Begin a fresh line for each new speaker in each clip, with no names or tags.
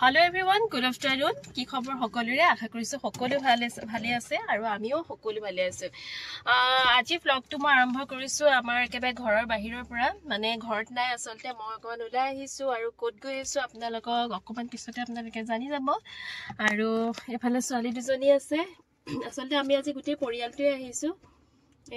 Hello everyone, good afternoon. কি খবৰ সকলোৰে আশা কৰিছো সকলো ভালে আছে আৰু আমিও সকলো ভালে আছো। আজি vlogটো মই আৰম্ভ কৰিছো আমাৰ একেবাৰে ঘৰৰ বাহিৰৰ পৰা মানে ঘৰত নাই আসলতে মই অকমান ওলাই আহিছো আৰু ক'ত গৈ আছো আপোনালোকক অকমান পিছতে আপোনালোকে জানি যাব আৰু এফালে ছোৱালী দুজনী আছে আসলতে আমি আজি গোটেই পৰিয়ালটোৱে আহিছো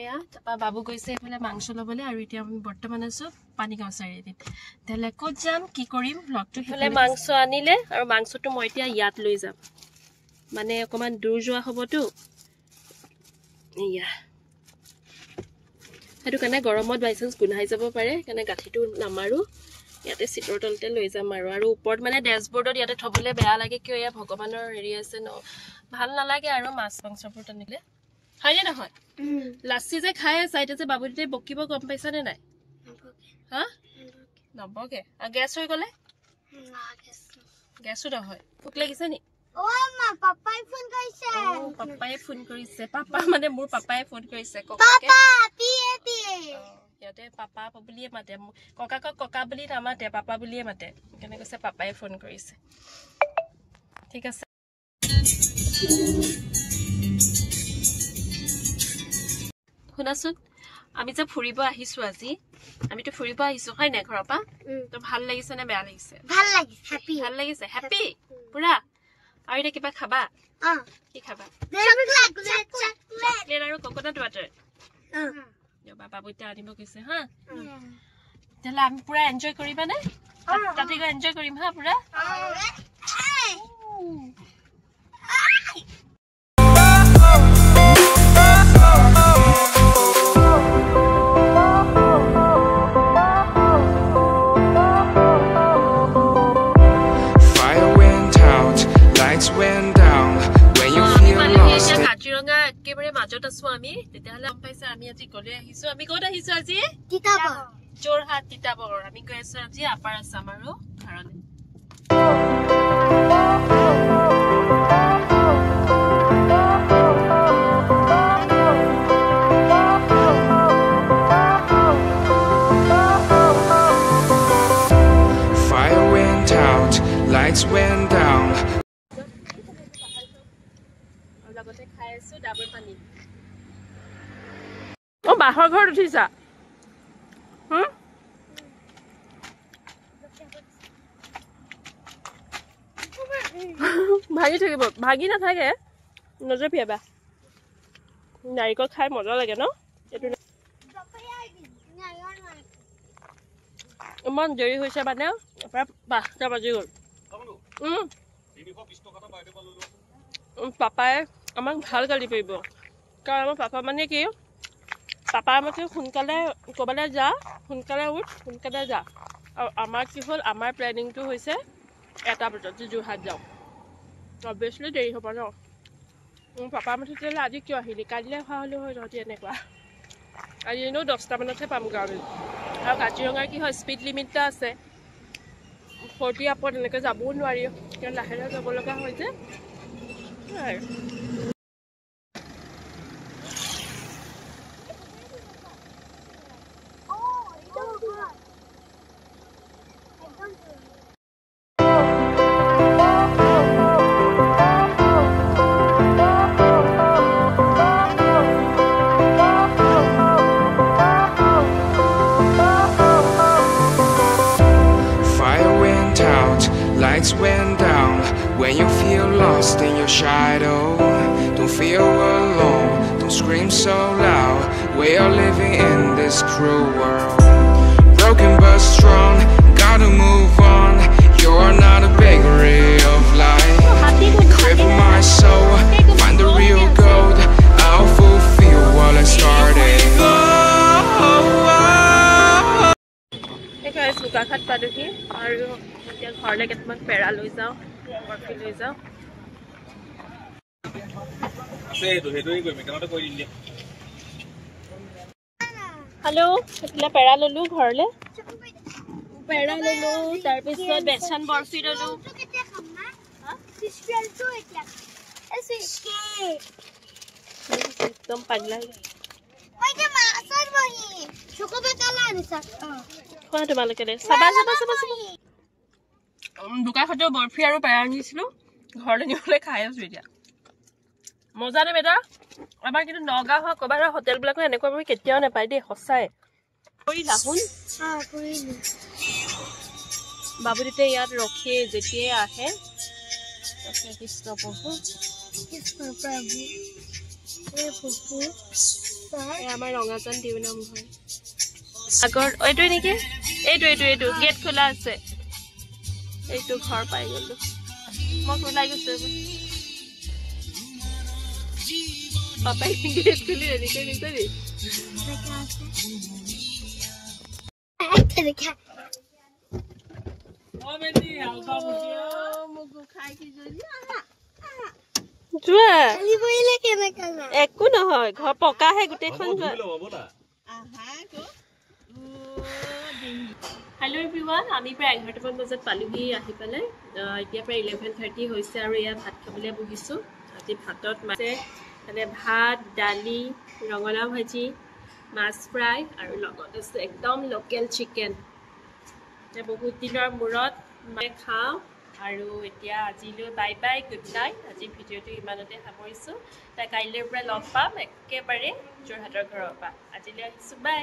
এয়া তাপা বাবু গৈছে এফালে মাংস লবলে আৰু এতিয়া আমি বৰ্তমান আছো পানীগাঁও চাৰিআলিত তেলে ক'ত যাম কি কৰিম ব্লগটো হেফালে মাংস আনিলে আৰু মাংসটো মই এতিয়া ইয়াত লৈ যাম মানে অকমান দূৰ যোৱা হবতো ইয়া হেতু কাৰণে গৰমত বাইচান্স গুনাই যাব পাৰে কাৰণে গাঠিটো নামাৰো ইয়াতে সিটৰ তলতে লৈ যাম আৰু ওপৰত মানে ড্যাশবোৰ্ডত ইয়াতে থবলে বেয়া লাগে কিয় ইয়া ভগৱানৰ হেৰি আছে ন ভাল নালাগে আৰু মাছ মাংসবোৰ আনিলে হাইনে নহয় লাসি যে খায় সাইডে যে বাবুতে বকিব গম পাইছা নে নাই হা নবকে গ্যাস হৈ গলে না গ্যাসও নহয় ভুক লাগিছে নি ও মা পাপাই ফোন কৰিছে পাপা মানে মোৰ পাপাই ফোন কৰিছে ককাকে পাপা টিয়ে ইয়াতে পাপা বুলিয়ে মাতে ককাক ককা বুলি নামাতে পাপা বুলিয়ে মাতে কেনে কৈছে পাপাই ফোন কৰিছে ঠিক আছে শুনাছোন আমি যে ফুৰিব আহিছো আজি আমিটো ফুৰিব আহিছো হয় না ঘৰৰ পৰা তো ভাল লাগিছে না বেয়া লাগিছে
ভাল লাগিছে হ্যাপি
ভাল লাগিছে হ্যাপি পুৰা আৰু এটা কিবা খাবা কি খাবা চকলেট আৰু কোকোনাট ওয়াটাৰ বাবা বুইটা আনিব কৈছে হা তেলা আমি পুৰা এনজয় কৰিবা নে তাতে গৈ এনজয় কৰিম হা পুৰা কাজিৰঙা একেবাৰে মাজত আছো আমি তেতিয়াহলে আম পাইছে আমি আজি গলে আহিছো আমি ক'ত আহিছো আজি
তিতাবৰ
জোৰহাট তিতাবৰ আমি গৈ আছো আজি আপাৰ আছাম আৰু ঘৰলে
Fire went out, lights went down.
ও বাহৰ ঘৰত উঠিছা ভাগি থাকিব ভাগি নাথাকে নজপিয়াবা নাৰিকল খাই মজা লাগে ন এটো ইমান দেৰি হৈছে মানে প্ৰায় 5টা বাজি গ'ল পাপাই আমাক ভাল গালি পাৰিব কাৰণ আমাৰ পাপা মানে কি পাপা আমাকে সোনকালে ক'বালে যা সোনকালে উঠ সোনকালে যা আৰু আমাৰ কি হ'ল আমাৰ প্লেনিংটো হৈছে 1টা বজাত যোৰহাট যাওঁ অবভিয়াছলি দেৰি হ'ব ন পাপা মাথে তেতিয়াহ'লে আজি কিয় আহিলি কাইলৈ অহা হ'লেও হয় তহঁতি এনেকুৱা আজি এনেও 10টা মানতহে পাম গাঁৱলৈ আৰু কাজিৰঙাৰ কি হয় স্পীড লিমিট এটা আছে 40 আপত এনেকৈ যাবও নোৱাৰি কাৰণ লাহে লাহে যাব লগা হয় যে
Lights went down when you feel lost in your shadow. Don't feel alone, don't scream so loud. We are living in this cruel world. Broken but strong, gotta move on. You're not a bakery of life. Crib my soul, find the real gold. I'll fulfill what I started.
Hey guys, Lukakhat paduhi aru ঘৰলে কেতমান পেৰা লৈ যাও বৰফি লৈ যাও hello' এতিয়া পেৰা ললো ঘৰলে পেৰা ললো তাৰ পিছত বেচন বৰফি ললো একদম পাগলা কোৱা তোমালোকে দে চাবা দোকানখনতে বৰফি আৰু পেৰা আনিছিলোঁ ঘৰলৈ নিবলৈ খাই আছোঁ এতিয়া মজা নে বেটা আমাৰ কিন্তু নগাঁও হওক ক'ৰবাৰ হোটেলবিলাকত এনেকুৱা আমি কেতিয়াও নাপায় দেই সঁচাই কৰিলা শুন বাবু তেতিয়া ইয়াত ৰখিয়ে যেতিয়াই আহে কৃষ্ণ প্ৰভু আমাৰ ৰঙাজান দিও নাম হয় আগৰ এইটোৱে নেকি এইটো গেট খোলা আছে এইটো ঘৰ পাই গ'লো মই ওলাই গৈছোঁ পাপাই গেট খুলি ৰেডি কৰি দিছে নি একো নহয় ঘৰ পকাহে গোটেইখন হেল্ল' এভৰিৱান আমি প্ৰায় 11টামান বজাত পালোহি আহি পেলাই এতিয়া প্ৰায় 11:30 হৈছে আৰু এয়া ভাত খাবলৈ বহিছোঁ আজি ভাতত মাছে মানে ভাত দালি ৰঙালাও ভাজি মাছ ফ্ৰাই আৰু লগত আছে একদম লোকেল চিকেন বহুত দিনৰ মূৰত মই খাওঁ আৰু এতিয়া আজিলৈ বাই বাই গুড নাইট আজি ভিডিঅ'টো ইমানতে সামৰিছোঁ কাইলৈৰ পৰা লগ পাম একেবাৰে যোৰহাটৰ ঘৰৰ পৰা আজিলৈ আহিছোঁ বাই